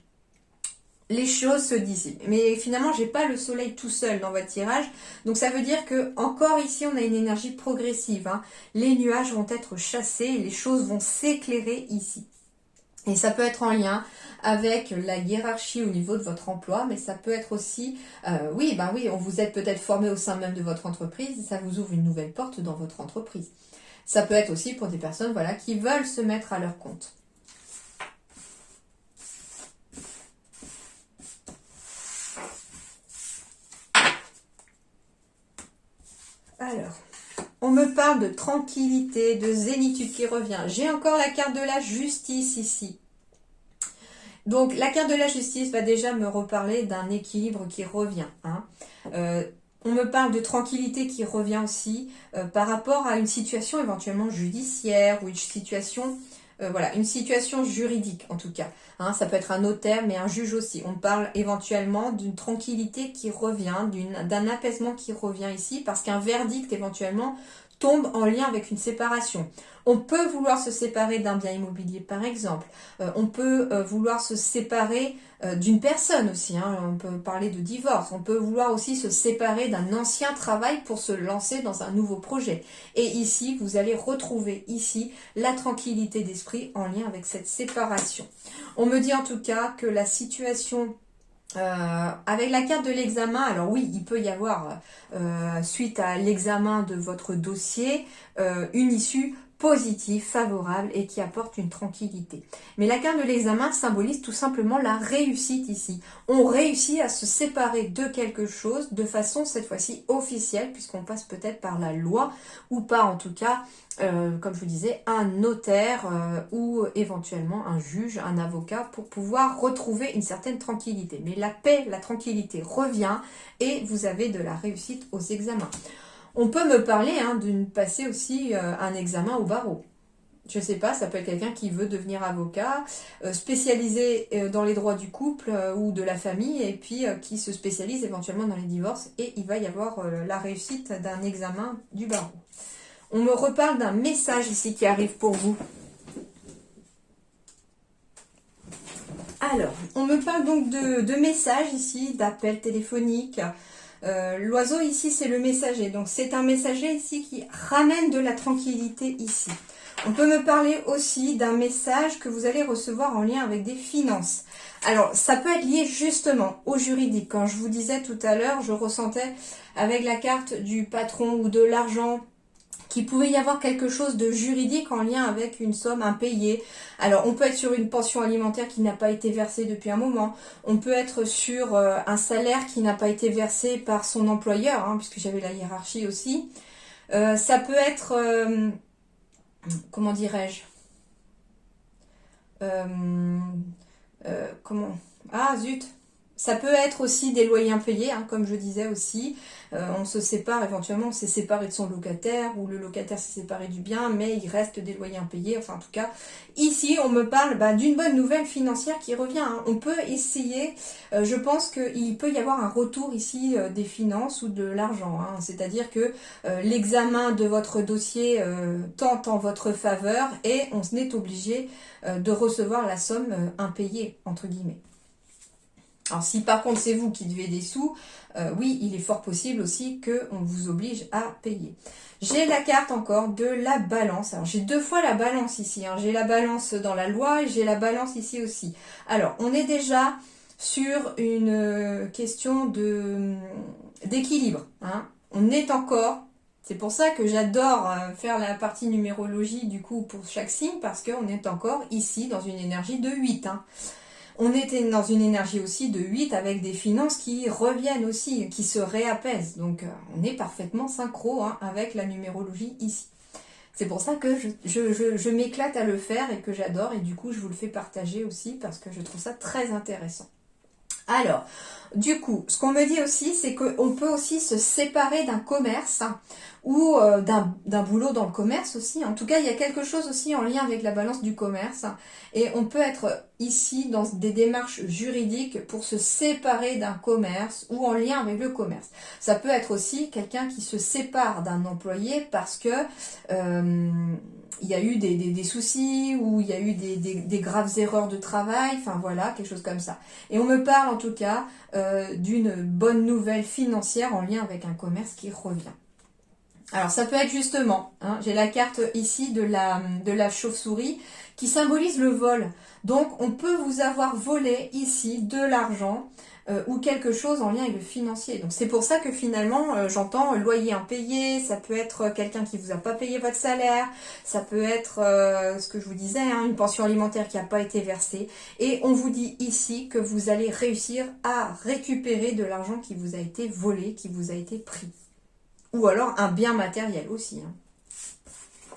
Les choses se dissipent. Mais finalement, j'ai pas le soleil tout seul dans votre tirage. Donc ça veut dire que encore ici, on a une énergie progressive, hein. Les nuages vont être chassés et les choses vont s'éclairer ici. Et ça peut être en lien avec la hiérarchie au niveau de votre emploi, mais ça peut être aussi, oui, on vous êtes peut-être formé au sein même de votre entreprise, et ça vous ouvre une nouvelle porte dans votre entreprise. Ça peut être aussi pour des personnes, voilà, qui veulent se mettre à leur compte. Alors, on me parle de tranquillité, de zénitude qui revient. J'ai encore la carte de la justice ici. Donc, la carte de la justice va déjà me reparler d'un équilibre qui revient, hein. On me parle de tranquillité qui revient aussi par rapport à une situation éventuellement judiciaire ou une situation, voilà, une situation juridique en tout cas, hein. Ça peut être un notaire mais un juge aussi. On parle éventuellement d'une tranquillité qui revient, d'un apaisement qui revient ici parce qu'un verdict éventuellement tombe en lien avec une séparation. On peut vouloir se séparer d'un bien immobilier par exemple. On peut vouloir se séparer d'une personne aussi, hein. On peut parler de divorce. On peut vouloir aussi se séparer d'un ancien travail pour se lancer dans un nouveau projet. Et ici, vous allez retrouver ici la tranquillité d'esprit en lien avec cette séparation. On me dit en tout cas que la situation avec la carte de l'examen, alors oui, il peut y avoir, suite à l'examen de votre dossier, une issue positive, favorable et qui apporte une tranquillité. Mais la carte de l'examen symbolise tout simplement la réussite ici. On réussit à se séparer de quelque chose de façon cette fois-ci officielle puisqu'on passe peut-être par la loi ou par en tout cas, comme je vous disais, un notaire ou éventuellement un juge, un avocat pour pouvoir retrouver une certaine tranquillité. Mais la paix, la tranquillité revient et vous avez de la réussite aux examens. On peut me parler de passer aussi un examen au barreau. Je ne sais pas, ça peut être quelqu'un qui veut devenir avocat, spécialisé dans les droits du couple ou de la famille, et puis qui se spécialise éventuellement dans les divorces, et il va y avoir la réussite d'un examen du barreau. On me reparle d'un message ici qui arrive pour vous. Alors, on me parle donc de messages ici, d'appels téléphoniques. L'oiseau ici, c'est le messager. Donc, c'est un messager ici qui ramène de la tranquillité ici. On peut me parler aussi d'un message que vous allez recevoir en lien avec des finances. Alors, ça peut être lié justement au juridique. Quand je vous disais tout à l'heure, je ressentais avec la carte du patron ou de l'argent qu'il pouvait y avoir quelque chose de juridique en lien avec une somme impayée. Alors, on peut être sur une pension alimentaire qui n'a pas été versée depuis un moment. On peut être sur un salaire qui n'a pas été versé par son employeur, hein, puisque j'avais la hiérarchie aussi. Ça peut être, comment dirais-je, ah zut, ça peut être aussi des loyers impayés, hein, comme je disais aussi. On se sépare, éventuellement on s'est séparé de son locataire ou le locataire s'est séparé du bien, mais il reste des loyers impayés. Enfin en tout cas, ici on me parle d'une bonne nouvelle financière qui revient, hein. On peut essayer, je pense qu'il peut y avoir un retour ici des finances ou de l'argent, hein. C'est-à-dire que l'examen de votre dossier tente en votre faveur et on est obligé de recevoir la somme impayée, entre guillemets. Alors si par contre c'est vous qui devez des sous, oui, il est fort possible aussi qu'on vous oblige à payer. J'ai la carte encore de la balance. Alors j'ai deux fois la balance ici. Hein. J'ai la balance dans la loi et j'ai la balance ici aussi. Alors on est déjà sur une question d'équilibre. Hein. On est encore... C'est pour ça que j'adore faire la partie numérologie du coup pour chaque signe parce qu'on est encore ici dans une énergie de 8. Hein. On était dans une énergie aussi de 8 avec des finances qui reviennent aussi, qui se réapaisent. Donc on est parfaitement synchro hein, avec la numérologie ici. C'est pour ça que je m'éclate à le faire et que j'adore. Et du coup, je vous le fais partager aussi parce que je trouve ça très intéressant. Alors, du coup, ce qu'on me dit aussi, c'est qu'on peut aussi se séparer d'un commerce hein, ou d'un boulot dans le commerce aussi. En tout cas, il y a quelque chose aussi en lien avec la balance du commerce. Hein, et on peut être ici dans des démarches juridiques pour se séparer d'un commerce ou en lien avec le commerce. Ça peut être aussi quelqu'un qui se sépare d'un employé parce que... il y a eu des soucis ou il y a eu des graves erreurs de travail, enfin voilà, quelque chose comme ça. Et on me parle en tout cas d'une bonne nouvelle financière en lien avec un commerce qui revient. Alors ça peut être justement, hein, j'ai la carte ici de la chauve-souris qui symbolise le vol. Donc on peut vous avoir volé ici de l'argent ou quelque chose en lien avec le financier. Donc c'est pour ça que finalement j'entends loyer impayé, ça peut être quelqu'un qui vous a pas payé votre salaire, ça peut être ce que je vous disais, hein, une pension alimentaire qui n'a pas été versée. Et on vous dit ici que vous allez réussir à récupérer de l'argent qui vous a été volé, qui vous a été pris. Ou alors un bien matériel aussi. Hein.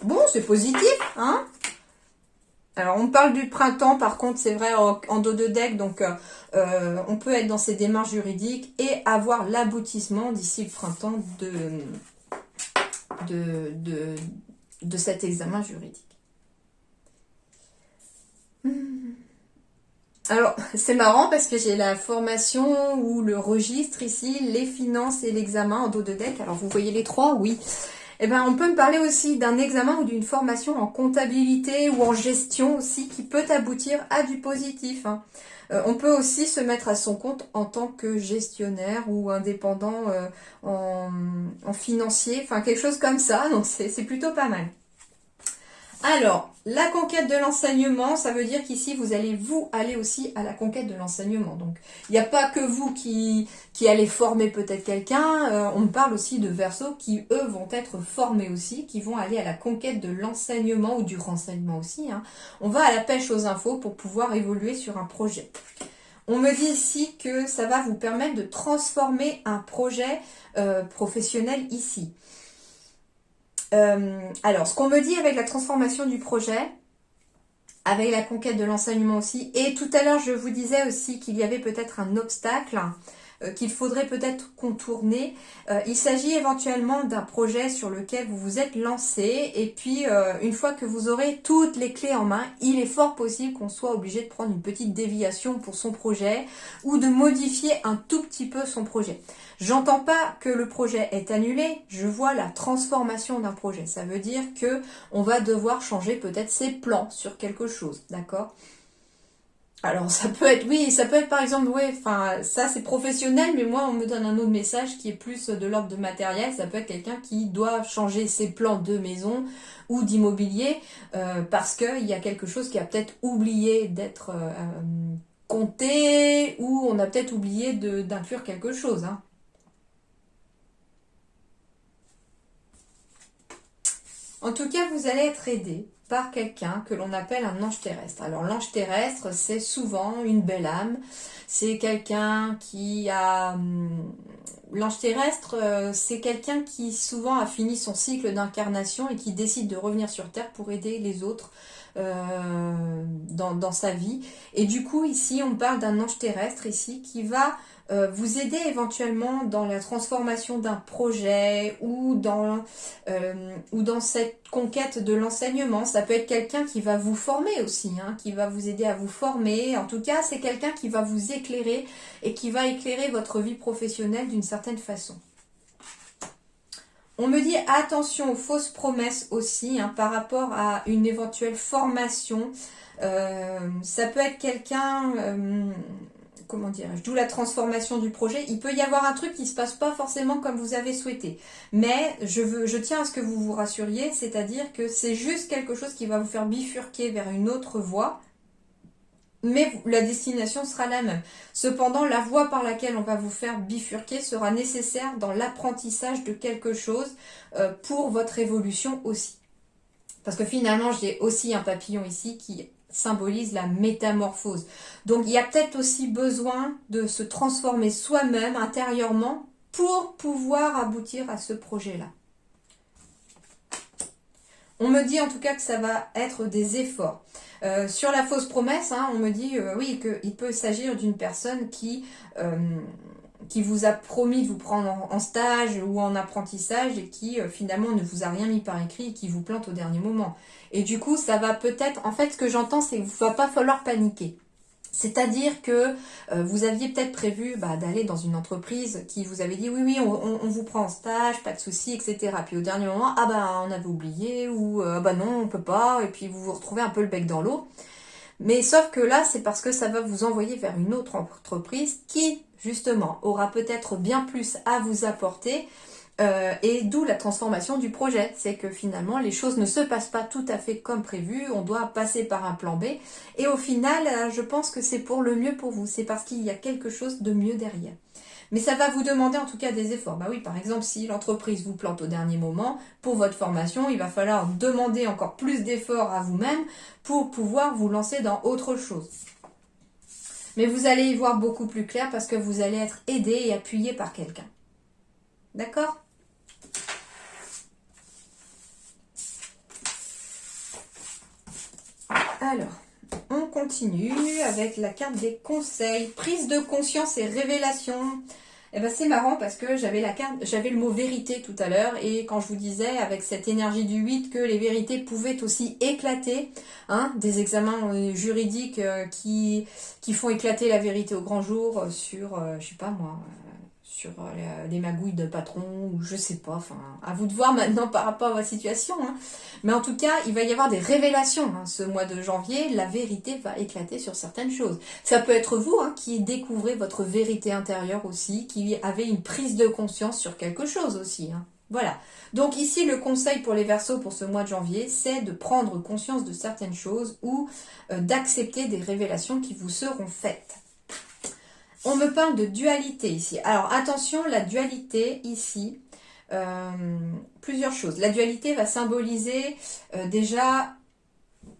Bon, c'est positif, hein? Alors, on parle du printemps, par contre, c'est vrai, en dos de deck, donc on peut être dans ces démarches juridiques et avoir l'aboutissement d'ici le printemps de cet examen juridique. Alors, c'est marrant parce que j'ai la formation ou le registre ici, les finances et l'examen en dos de deck. Alors, vous voyez les trois, oui. Eh ben, on peut me parler aussi d'un examen ou d'une formation en comptabilité ou en gestion aussi qui peut aboutir à du positif. Hein. On peut aussi se mettre à son compte en tant que gestionnaire ou indépendant en financier, enfin quelque chose comme ça. Donc, c'est plutôt pas mal. Alors, la conquête de l'enseignement, ça veut dire qu'ici, vous allez aller aussi à la conquête de l'enseignement. Donc, il n'y a pas que vous qui allez former peut-être quelqu'un. On parle aussi de Verseaux qui, eux, vont être formés aussi, qui vont aller à la conquête de l'enseignement ou du renseignement aussi. Hein. On va à la pêche aux infos pour pouvoir évoluer sur un projet. On me dit ici que ça va vous permettre de transformer un projet professionnel ici. Alors, ce qu'on me dit avec la transformation du projet, avec la conquête de l'enseignement aussi, et tout à l'heure je vous disais aussi qu'il y avait peut-être un obstacle qu'il faudrait peut-être contourner. Il s'agit éventuellement d'un projet sur lequel vous vous êtes lancé et puis une fois que vous aurez toutes les clés en main, il est fort possible qu'on soit obligé de prendre une petite déviation pour son projet ou de modifier un tout petit peu son projet. J'entends pas que le projet est annulé, je vois la transformation d'un projet. Ça veut dire que on va devoir changer peut-être ses plans sur quelque chose, d'accord ? Alors ça peut être, oui, ça peut être par exemple, ouais, enfin ça c'est professionnel, mais moi on me donne un autre message qui est plus de l'ordre de matériel. Ça peut être quelqu'un qui doit changer ses plans de maison ou d'immobilier parce qu'il y a quelque chose qui a peut-être oublié d'être compté ou on a peut-être oublié d'inclure quelque chose. Hein. En tout cas, vous allez être aidé par quelqu'un que l'on appelle un ange terrestre. Alors l'ange terrestre, c'est souvent une belle âme. C'est quelqu'un qui a... L'ange terrestre, c'est quelqu'un qui souvent a fini son cycle d'incarnation et qui décide de revenir sur Terre pour aider les autres dans sa vie. Et du coup, ici, on parle d'un ange terrestre ici qui va vous aider éventuellement dans la transformation d'un projet ou dans cette conquête de l'enseignement. Ça peut être quelqu'un qui va vous former aussi, hein, qui va vous aider à vous former. En tout cas, c'est quelqu'un qui va vous éclairer et qui va éclairer votre vie professionnelle d'une certaine façon. On me dit attention aux fausses promesses aussi hein, par rapport à une éventuelle formation. Ça peut être quelqu'un comment dirais-je, d'où la transformation du projet. Il peut y avoir un truc qui se passe pas forcément comme vous avez souhaité. Mais je tiens à ce que vous vous rassuriez, c'est-à-dire que c'est juste quelque chose qui va vous faire bifurquer vers une autre voie. Mais la destination sera la même. Cependant, la voie par laquelle on va vous faire bifurquer sera nécessaire dans l'apprentissage de quelque chose pour votre évolution aussi. Parce que finalement, j'ai aussi un papillon ici qui symbolise la métamorphose. Donc, il y a peut-être aussi besoin de se transformer soi-même intérieurement pour pouvoir aboutir à ce projet-là. On me dit en tout cas que ça va être des efforts. Sur la fausse promesse, hein, on me dit oui qu'il peut s'agir d'une personne qui vous a promis de vous prendre en stage ou en apprentissage et qui finalement ne vous a rien mis par écrit et qui vous plante au dernier moment. Et du coup, ça va peut-être... En fait, ce que j'entends, c'est qu'il ne va pas falloir paniquer. C'est-à-dire que vous aviez peut-être prévu d'aller dans une entreprise qui vous avait dit oui, on vous prend en stage, pas de souci, etc. Puis au dernier moment, on avait oublié, ou non, on peut pas, et puis vous vous retrouvez un peu le bec dans l'eau. Mais sauf que là, c'est parce que ça va vous envoyer vers une autre entreprise qui, justement, aura peut-être bien plus à vous apporter. Et d'où la transformation du projet. C'est que finalement, les choses ne se passent pas tout à fait comme prévu. On doit passer par un plan B. Et au final, je pense que c'est pour le mieux pour vous. C'est parce qu'il y a quelque chose de mieux derrière. Mais ça va vous demander en tout cas des efforts. Bah oui, par exemple, si l'entreprise vous plante au dernier moment, pour votre formation, il va falloir demander encore plus d'efforts à vous-même pour pouvoir vous lancer dans autre chose. Mais vous allez y voir beaucoup plus clair parce que vous allez être aidé et appuyé par quelqu'un. D'accord ? Alors, on continue avec la carte des conseils. Prise de conscience et révélation. Eh ben, c'est marrant parce que j'avais le mot vérité tout à l'heure et quand je vous disais avec cette énergie du 8 que les vérités pouvaient aussi éclater, hein, des examens juridiques qui font éclater la vérité au grand jour sur, je sais pas moi, sur les magouilles de patron ou je sais pas, enfin à vous de voir maintenant par rapport à votre situation, hein. Mais en tout cas il va y avoir des révélations, hein, ce mois de janvier, la vérité va éclater sur certaines choses. Ça peut être vous, hein, qui découvrez votre vérité intérieure aussi, qui avez une prise de conscience sur quelque chose aussi, hein. Voilà, donc ici le conseil pour les Verseaux pour ce mois de janvier, c'est de prendre conscience de certaines choses ou d'accepter des révélations qui vous seront faites. On me parle de dualité ici. Alors attention, la dualité ici, plusieurs choses. La dualité va symboliser déjà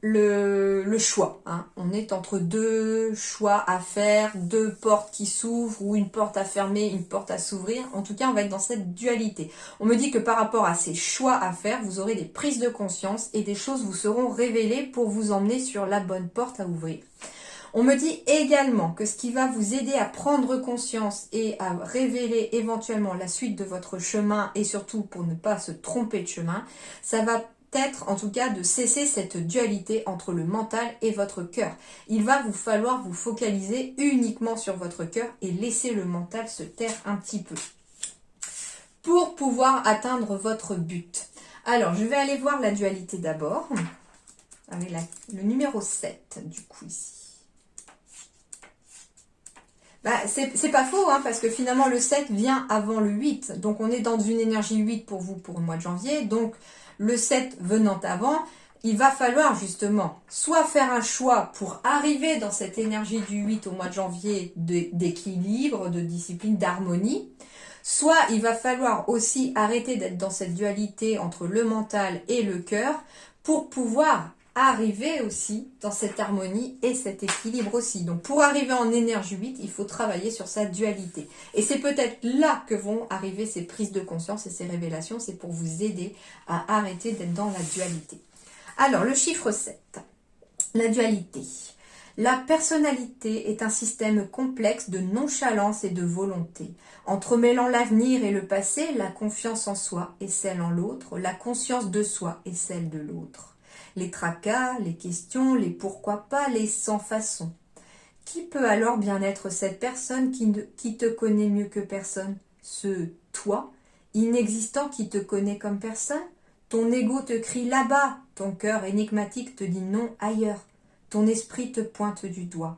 le choix, hein. On est entre deux choix à faire, deux portes qui s'ouvrent ou une porte à fermer, une porte à s'ouvrir. En tout cas, on va être dans cette dualité. On me dit que par rapport à ces choix à faire, vous aurez des prises de conscience et des choses vous seront révélées pour vous emmener sur la bonne porte à ouvrir. On me dit également que ce qui va vous aider à prendre conscience et à révéler éventuellement la suite de votre chemin et surtout pour ne pas se tromper de chemin, ça va être en tout cas de cesser cette dualité entre le mental et votre cœur. Il va vous falloir vous focaliser uniquement sur votre cœur et laisser le mental se taire un petit peu pour pouvoir atteindre votre but. Alors, je vais aller voir la dualité d'abord avec le numéro 7 du coup ici. C'est pas faux, hein, parce que finalement le 7 vient avant le 8. Donc on est dans une énergie 8 pour vous pour le mois de janvier. Donc le 7 venant avant, il va falloir justement soit faire un choix pour arriver dans cette énergie du 8 au mois de janvier d'équilibre, de discipline, d'harmonie. Soit il va falloir aussi arrêter d'être dans cette dualité entre le mental et le cœur pour pouvoir arriver aussi dans cette harmonie et cet équilibre aussi. Donc pour arriver en énergie 8, il faut travailler sur sa dualité. Et c'est peut-être là que vont arriver ces prises de conscience et ces révélations. C'est pour vous aider à arrêter d'être dans la dualité. Alors le chiffre 7, la dualité. La personnalité est un système complexe de nonchalance et de volonté. Entremêlant l'avenir et le passé, la confiance en soi et celle en l'autre, la conscience de soi et celle de l'autre. Les tracas, les questions, les pourquoi pas, les sans façon. Qui peut alors bien être cette personne qui te connaît mieux que personne? Ce toi, inexistant qui te connaît comme personne? Ton ego te crie là-bas, ton cœur énigmatique te dit non ailleurs, ton esprit te pointe du doigt.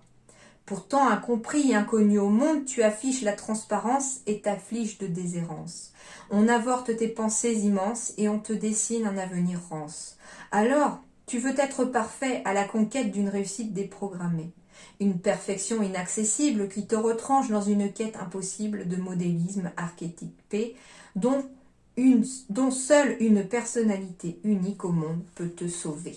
Pourtant incompris et inconnu au monde, tu affiches la transparence et t'affliges de déshérence. On avorte tes pensées immenses et on te dessine un avenir rance. Alors, tu veux être parfait à la conquête d'une réussite déprogrammée. Une perfection inaccessible qui te retranche dans une quête impossible de modélisme archétypé dont seule une personnalité unique au monde peut te sauver.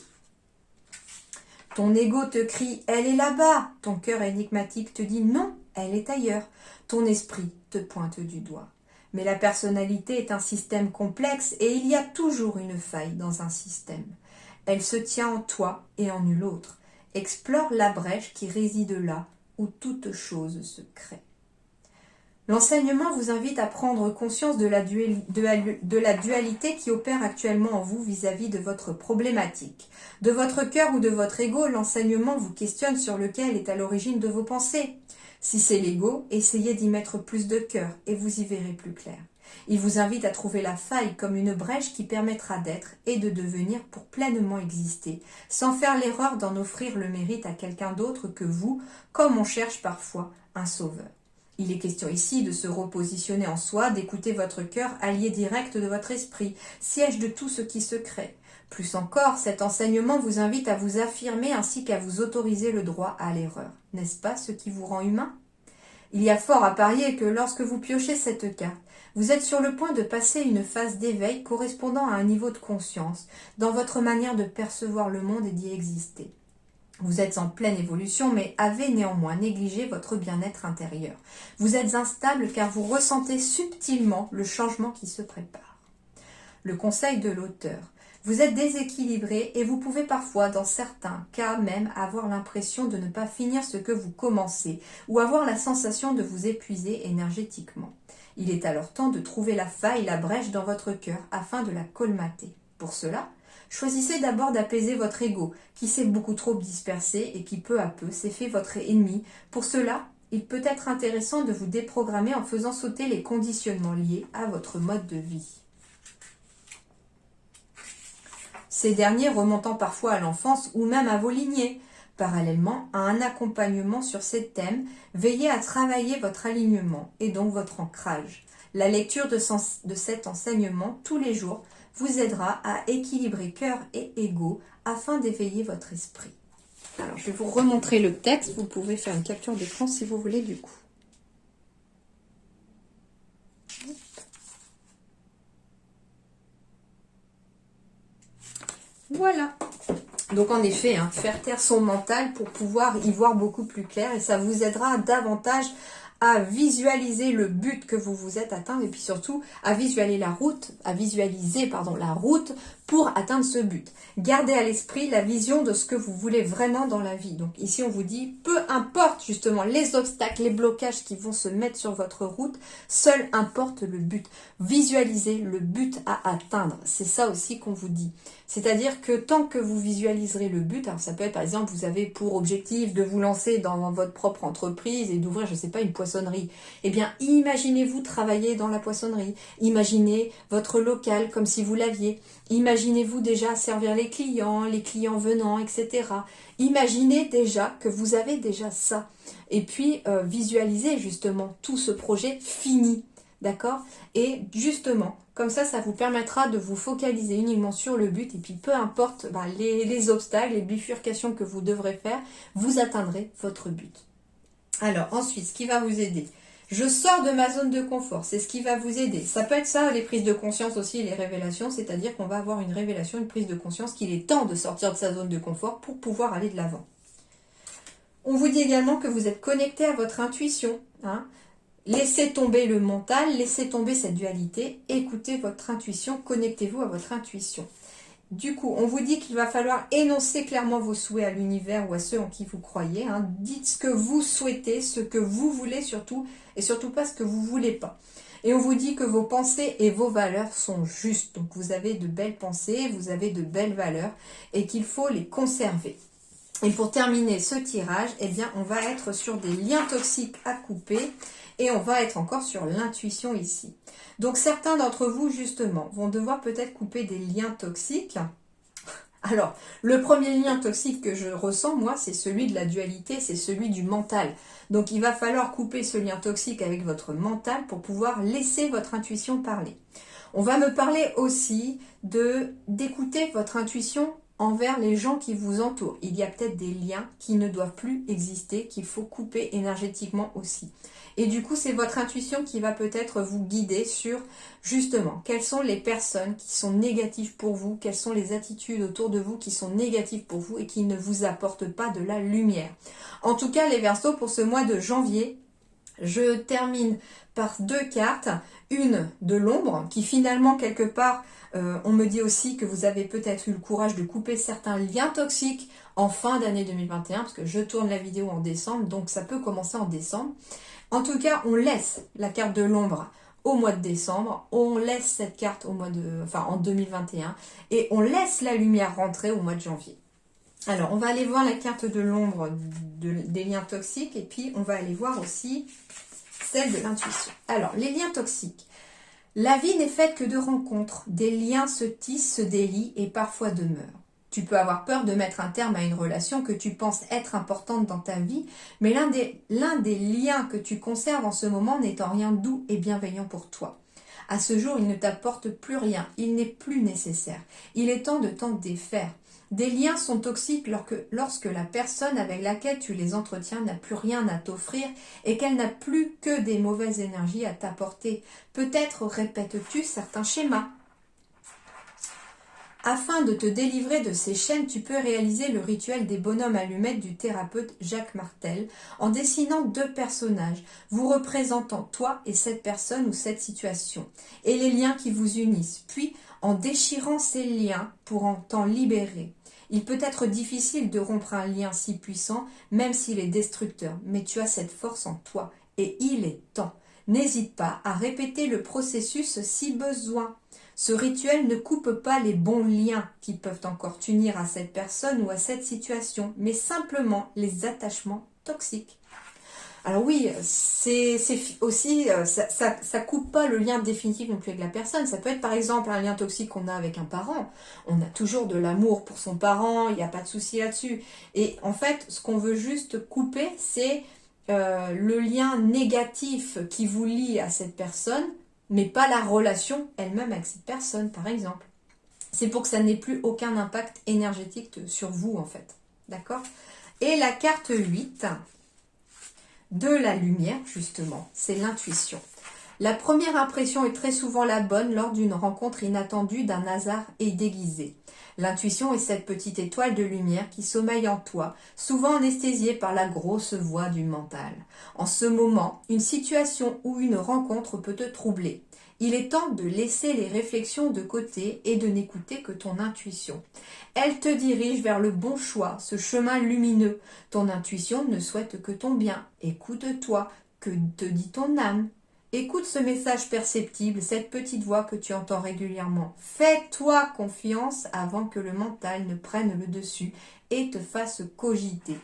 Ton ego te crie « elle est là-bas », ton cœur énigmatique te dit « non, elle est ailleurs », ton esprit te pointe du doigt. Mais la personnalité est un système complexe et il y a toujours une faille dans un système. Elle se tient en toi et en nul autre. Explore la brèche qui réside là où toute chose se crée. L'enseignement vous invite à prendre conscience de la dualité qui opère actuellement en vous vis-à-vis de votre problématique. De votre cœur ou de votre ego, l'enseignement vous questionne sur lequel est à l'origine de vos pensées. Si c'est l'ego, essayez d'y mettre plus de cœur et vous y verrez plus clair. Il vous invite à trouver la faille comme une brèche qui permettra d'être et de devenir pour pleinement exister, sans faire l'erreur d'en offrir le mérite à quelqu'un d'autre que vous, comme on cherche parfois un sauveur. Il est question ici de se repositionner en soi, d'écouter votre cœur, allié direct de votre esprit, siège de tout ce qui se crée. Plus encore, cet enseignement vous invite à vous affirmer ainsi qu'à vous autoriser le droit à l'erreur. N'est-ce pas ce qui vous rend humain ? Il y a fort à parier que lorsque vous piochez cette carte, vous êtes sur le point de passer une phase d'éveil correspondant à un niveau de conscience dans votre manière de percevoir le monde et d'y exister. Vous êtes en pleine évolution, mais avez néanmoins négligé votre bien-être intérieur. Vous êtes instable car vous ressentez subtilement le changement qui se prépare. Le conseil de l'auteur. Vous êtes déséquilibré et vous pouvez parfois, dans certains cas même, avoir l'impression de ne pas finir ce que vous commencez ou avoir la sensation de vous épuiser énergétiquement. Il est alors temps de trouver la faille, la brèche dans votre cœur afin de la colmater. Pour cela, choisissez d'abord d'apaiser votre ego, qui s'est beaucoup trop dispersé et qui peu à peu s'est fait votre ennemi. Pour cela, il peut être intéressant de vous déprogrammer en faisant sauter les conditionnements liés à votre mode de vie. Ces derniers remontant parfois à l'enfance ou même à vos lignées. Parallèlement à un accompagnement sur ces thèmes, veillez à travailler votre alignement et donc votre ancrage. La lecture de cet enseignement tous les jours vous aidera à équilibrer cœur et ego afin d'éveiller votre esprit. Alors, je vais vous remontrer le texte. Vous pouvez faire une capture d'écran si vous voulez du coup. Voilà. Donc en effet, faire taire son mental pour pouvoir y voir beaucoup plus clair et ça vous aidera davantage à visualiser le but que vous vous êtes atteint et puis surtout à visualiser la route pour atteindre ce but. Gardez à l'esprit la vision de ce que vous voulez vraiment dans la vie. Donc ici on vous dit, peu importe justement les obstacles, les blocages qui vont se mettre sur votre route, seul importe le but. Visualisez le but à atteindre. C'est ça aussi qu'on vous dit. C'est-à-dire que tant que vous visualiserez le but, alors ça peut être par exemple, vous avez pour objectif de vous lancer dans votre propre entreprise et d'ouvrir, je ne sais pas, une poissonnerie. Eh bien, imaginez-vous travailler dans la poissonnerie. Imaginez votre local comme si vous l'aviez. Imaginez-vous déjà servir les clients venant, etc. Imaginez déjà que vous avez déjà ça. Et puis, visualisez justement tout ce projet fini. D'accord? Et justement, comme ça vous permettra de vous focaliser uniquement sur le but et puis peu importe les obstacles, les bifurcations que vous devrez faire, vous atteindrez votre but. Alors ensuite, ce qui va vous aider, je sors de ma zone de confort, c'est ce qui va vous aider. Ça peut être ça, les prises de conscience aussi et les révélations, c'est-à-dire qu'on va avoir une révélation, une prise de conscience qu'il est temps de sortir de sa zone de confort pour pouvoir aller de l'avant. On vous dit également que vous êtes connecté à votre intuition, Laissez tomber le mental, laissez tomber cette dualité, écoutez votre intuition, connectez-vous à votre intuition. Du coup, on vous dit qu'il va falloir énoncer clairement vos souhaits à l'univers ou à ceux en qui vous croyez. Dites ce que vous souhaitez, ce que vous voulez surtout, et surtout pas ce que vous ne voulez pas. Et on vous dit que vos pensées et vos valeurs sont justes. Donc vous avez de belles pensées, vous avez de belles valeurs, et qu'il faut les conserver. Et pour terminer ce tirage, eh bien, on va être sur des liens toxiques à couper. Et on va être encore sur l'intuition ici. Donc certains d'entre vous, justement, vont devoir peut-être couper des liens toxiques. Alors, le premier lien toxique que je ressens, moi, c'est celui de la dualité, c'est celui du mental. Donc, il va falloir couper ce lien toxique avec votre mental pour pouvoir laisser votre intuition parler. On va me parler aussi d'écouter votre intuition envers les gens qui vous entourent. Il y a peut-être des liens qui ne doivent plus exister, qu'il faut couper énergétiquement aussi. Et du coup, c'est votre intuition qui va peut-être vous guider sur, justement, quelles sont les personnes qui sont négatives pour vous, quelles sont les attitudes autour de vous qui sont négatives pour vous et qui ne vous apportent pas de la lumière. En tout cas, les Verseaux, pour ce mois de janvier, je termine par 2 cartes, une de l'ombre qui finalement quelque part, on me dit aussi que vous avez peut-être eu le courage de couper certains liens toxiques en fin d'année 2021 parce que je tourne la vidéo en décembre, donc ça peut commencer en décembre. En tout cas, on laisse la carte de l'ombre au mois de décembre, on laisse cette carte en 2021 et on laisse la lumière rentrer au mois de janvier. Alors, on va aller voir la carte de l'ombre des liens toxiques et puis on va aller voir aussi celle de l'intuition. Alors, les liens toxiques. La vie n'est faite que de rencontres. Des liens se tissent, se délient et parfois demeurent. Tu peux avoir peur de mettre un terme à une relation que tu penses être importante dans ta vie, mais l'un des liens que tu conserves en ce moment n'est en rien doux et bienveillant pour toi. À ce jour, il ne t'apporte plus rien, il n'est plus nécessaire. Il est temps de t'en défaire. Des liens sont toxiques lorsque la personne avec laquelle tu les entretiens n'a plus rien à t'offrir et qu'elle n'a plus que des mauvaises énergies à t'apporter. Peut-être répètes-tu certains schémas. Afin de te délivrer de ces chaînes, tu peux réaliser le rituel des bonhommes allumettes du thérapeute Jacques Martel en dessinant 2 personnages, vous représentant toi et cette personne ou cette situation, et les liens qui vous unissent, puis en déchirant ces liens pour en t'en libérer. Il peut être difficile de rompre un lien si puissant, même s'il est destructeur, mais tu as cette force en toi, et il est temps. N'hésite pas à répéter le processus si besoin. Ce rituel ne coupe pas les bons liens qui peuvent encore t'unir à cette personne ou à cette situation, mais simplement les attachements toxiques. Alors oui, c'est aussi, ça coupe pas le lien définitif non plus avec la personne. Ça peut être par exemple un lien toxique qu'on a avec un parent. On a toujours de l'amour pour son parent, il n'y a pas de souci là-dessus. Et en fait, ce qu'on veut juste couper, c'est le lien négatif qui vous lie à cette personne, mais pas la relation elle-même avec cette personne, par exemple. C'est pour que ça n'ait plus aucun impact énergétique sur vous, en fait. D'accord? Et la carte 8 de la lumière, justement, c'est l'intuition. La première impression est très souvent la bonne lors d'une rencontre inattendue d'un hasard et déguisé. L'intuition est cette petite étoile de lumière qui sommeille en toi, souvent anesthésiée par la grosse voix du mental. En ce moment, une situation ou une rencontre peut te troubler. Il est temps de laisser les réflexions de côté et de n'écouter que ton intuition. Elle te dirige vers le bon choix, ce chemin lumineux. Ton intuition ne souhaite que ton bien. Écoute-toi, que te dit ton âme? Écoute ce message perceptible, cette petite voix que tu entends régulièrement. Fais-toi confiance avant que le mental ne prenne le dessus et te fasse cogiter.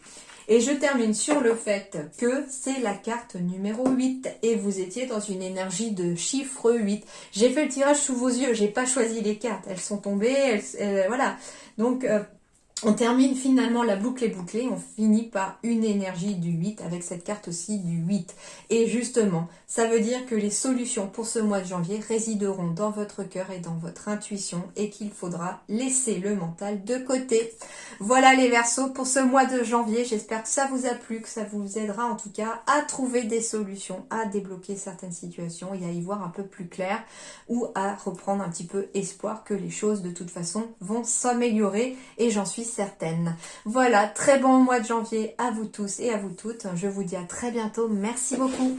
Et je termine sur le fait que c'est la carte numéro 8 et vous étiez dans une énergie de chiffre 8. J'ai fait le tirage sous vos yeux, j'ai pas choisi les cartes, elles sont tombées, voilà. Donc on termine finalement la boucle est bouclée, on finit par une énergie du 8 avec cette carte aussi du 8. Et justement, ça veut dire que les solutions pour ce mois de janvier résideront dans votre cœur et dans votre intuition et qu'il faudra laisser le mental de côté. Voilà les Verseaux pour ce mois de janvier. J'espère que ça vous a plu, que ça vous aidera en tout cas à trouver des solutions, à débloquer certaines situations et à y voir un peu plus clair ou à reprendre un petit peu espoir que les choses de toute façon vont s'améliorer et j'en suis certaine. Voilà, très bon mois de janvier à vous tous et à vous toutes. Je vous dis à très bientôt. Merci beaucoup.